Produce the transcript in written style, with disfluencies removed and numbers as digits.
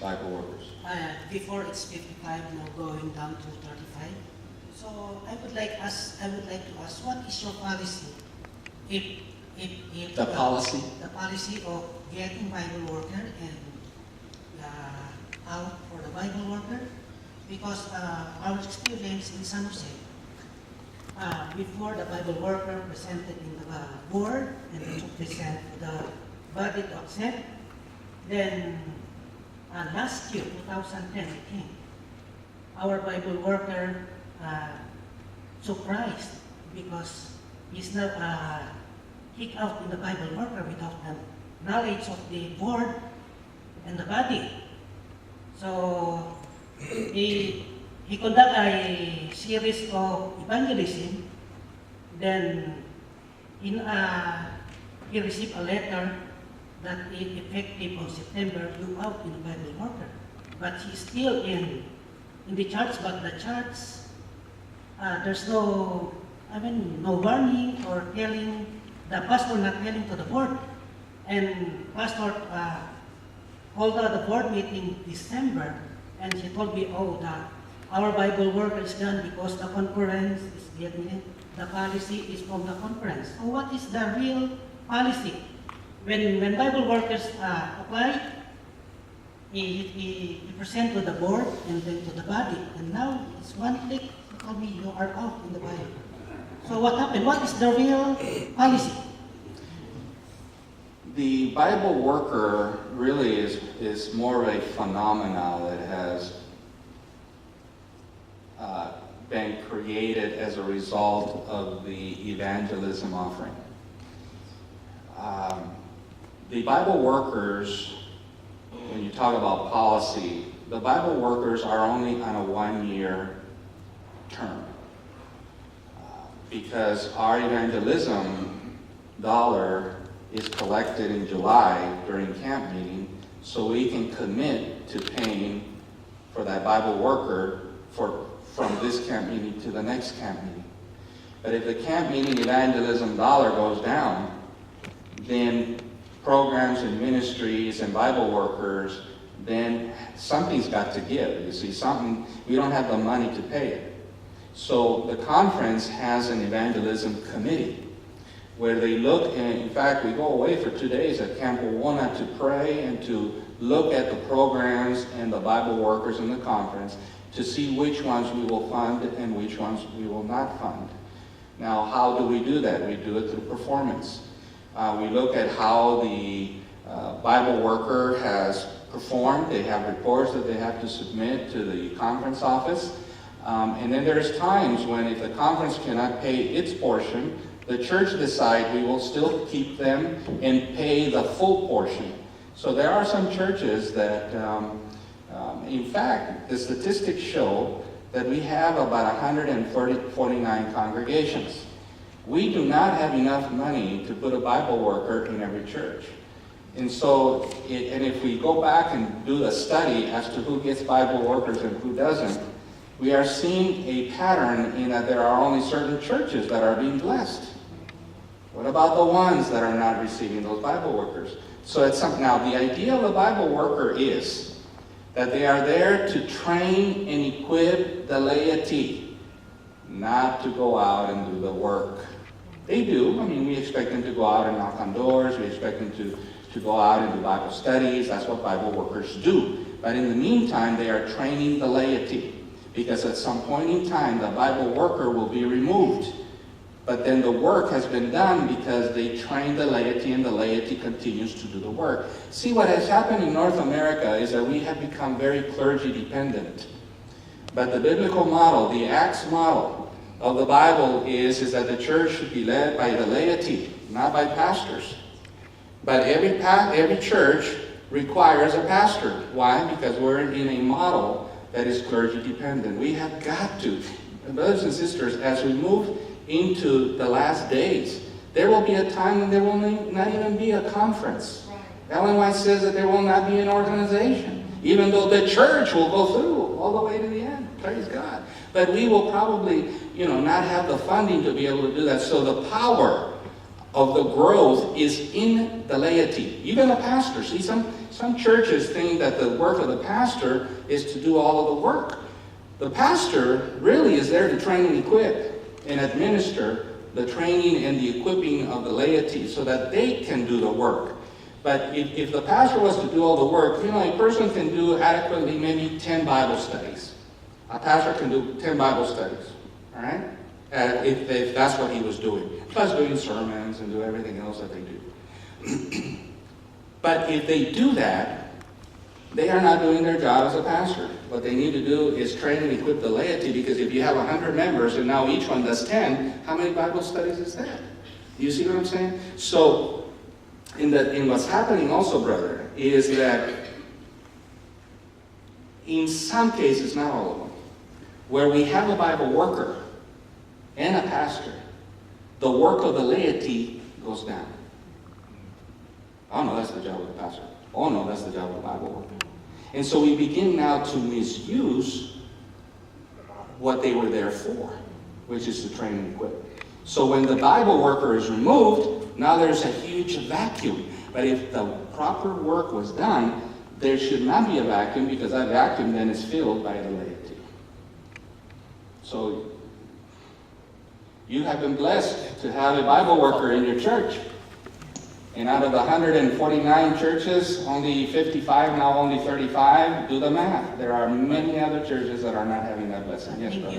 Bible workers? Before it's 55, now going down to 35. So I would like to ask, what is your policy? If The policy? The policy of getting Bible worker and out for the Bible worker, because our experience in San Jose, before the Bible worker presented in the board and to present the body to accept, then last year, 2010, I think, our Bible worker surprised because he's now kicked out in the Bible worker without the knowledge of the board and the body. So he conducted a series of evangelism. Then he received a letter that is effective on September, you out in the Bible worker. But he's still in the church, but the church, there's no warning or telling, the pastor not telling to the board. And pastor called the board meeting December, and she told me, our Bible work is done because the conference is getting it. The policy is from the conference. So what is the real policy? When Bible workers apply, he present to the board and then to the body. And now it's one click, he told me you are out in the Bible. So what happened? What is the real policy? The Bible worker really is more of a phenomenon that has been created as a result of the evangelism offering. The Bible workers, when you talk about policy, the Bible workers are only on a one-year term. Because our evangelism dollar is collected in July during camp meeting, so we can commit to paying for that Bible worker from this camp meeting to the next camp meeting. But if the camp meeting evangelism dollar goes down, then programs and ministries and Bible workers, then something's got to give. You see, we don't have the money to pay it. So the conference has an evangelism committee where they look, and in fact, we go away for 2 days at Camp Wawona to pray and to look at the programs and the Bible workers in the conference to see which ones we will fund and which ones we will not fund. Now, how do we do that? We do it through performance. We look at how the Bible worker has performed. They have reports that they have to submit to the conference office. And then there's times when if the conference cannot pay its portion, the church decides we will still keep them and pay the full portion. So there are some churches that, in fact, the statistics show that we have about 149 congregations. We do not have enough money to put a Bible worker in every church. And so, and if we go back and do a study as to who gets Bible workers and who doesn't, we are seeing a pattern in that there are only certain churches that are being blessed. What about the ones that are not receiving those Bible workers? So it's something. Now, the idea of a Bible worker is that they are there to train and equip the laity, not to go out and do the work. They do. I mean, we expect them to go out and knock on doors. We expect them to go out and do Bible studies. That's what Bible workers do. But in the meantime, they are training the laity. Because at some point in time, the Bible worker will be removed. But then the work has been done because they trained the laity and the laity continues to do the work. See, what has happened in North America is that we have become very clergy dependent. But the biblical model, the Acts model of the Bible is that the church should be led by the laity, not by pastors. But every church requires a pastor. Why? Because we're in a model that is clergy dependent. We have got to. Brothers and sisters, as we move into the last days, there will be a time when there will not even be a conference. Right. Ellen White says that there will not be an organization, even though the church will go through all the way to the end. Praise God. But we will probably, not have the funding to be able to do that. So the power of the growth is in the laity, even the pastor. See, some churches think that the work of the pastor is to do all of the work. The pastor really is there to train and equip and administer the training and the equipping of the laity so that they can do the work. But if the pastor was to do all the work, a person can do adequately maybe 10 Bible studies. A pastor can do 10 Bible studies, all right? If that's what he was doing. Plus doing sermons and do everything else that they do. But if they do that, they are not doing their job as a pastor. What they need to do is train and equip the laity, because if you have 100 members and now each one does 10, how many Bible studies is that? Do you see what I'm saying? So, in what's happening also, brother, is that in some cases, not all of them, where we have a Bible worker and a pastor, the work of the laity goes down. Oh no, that's the job of the pastor. Oh no, that's the job of the Bible worker. And so we begin now to misuse what they were there for, which is to train and equip. So when the Bible worker is removed, now there's a huge vacuum. But if the proper work was done, there should not be a vacuum, because that vacuum then is filled by the laity. So you have been blessed to have a Bible worker in your church. And out of the 149 churches, only 55, now only 35, do the math. There are many other churches that are not having that blessing. Yes, brother.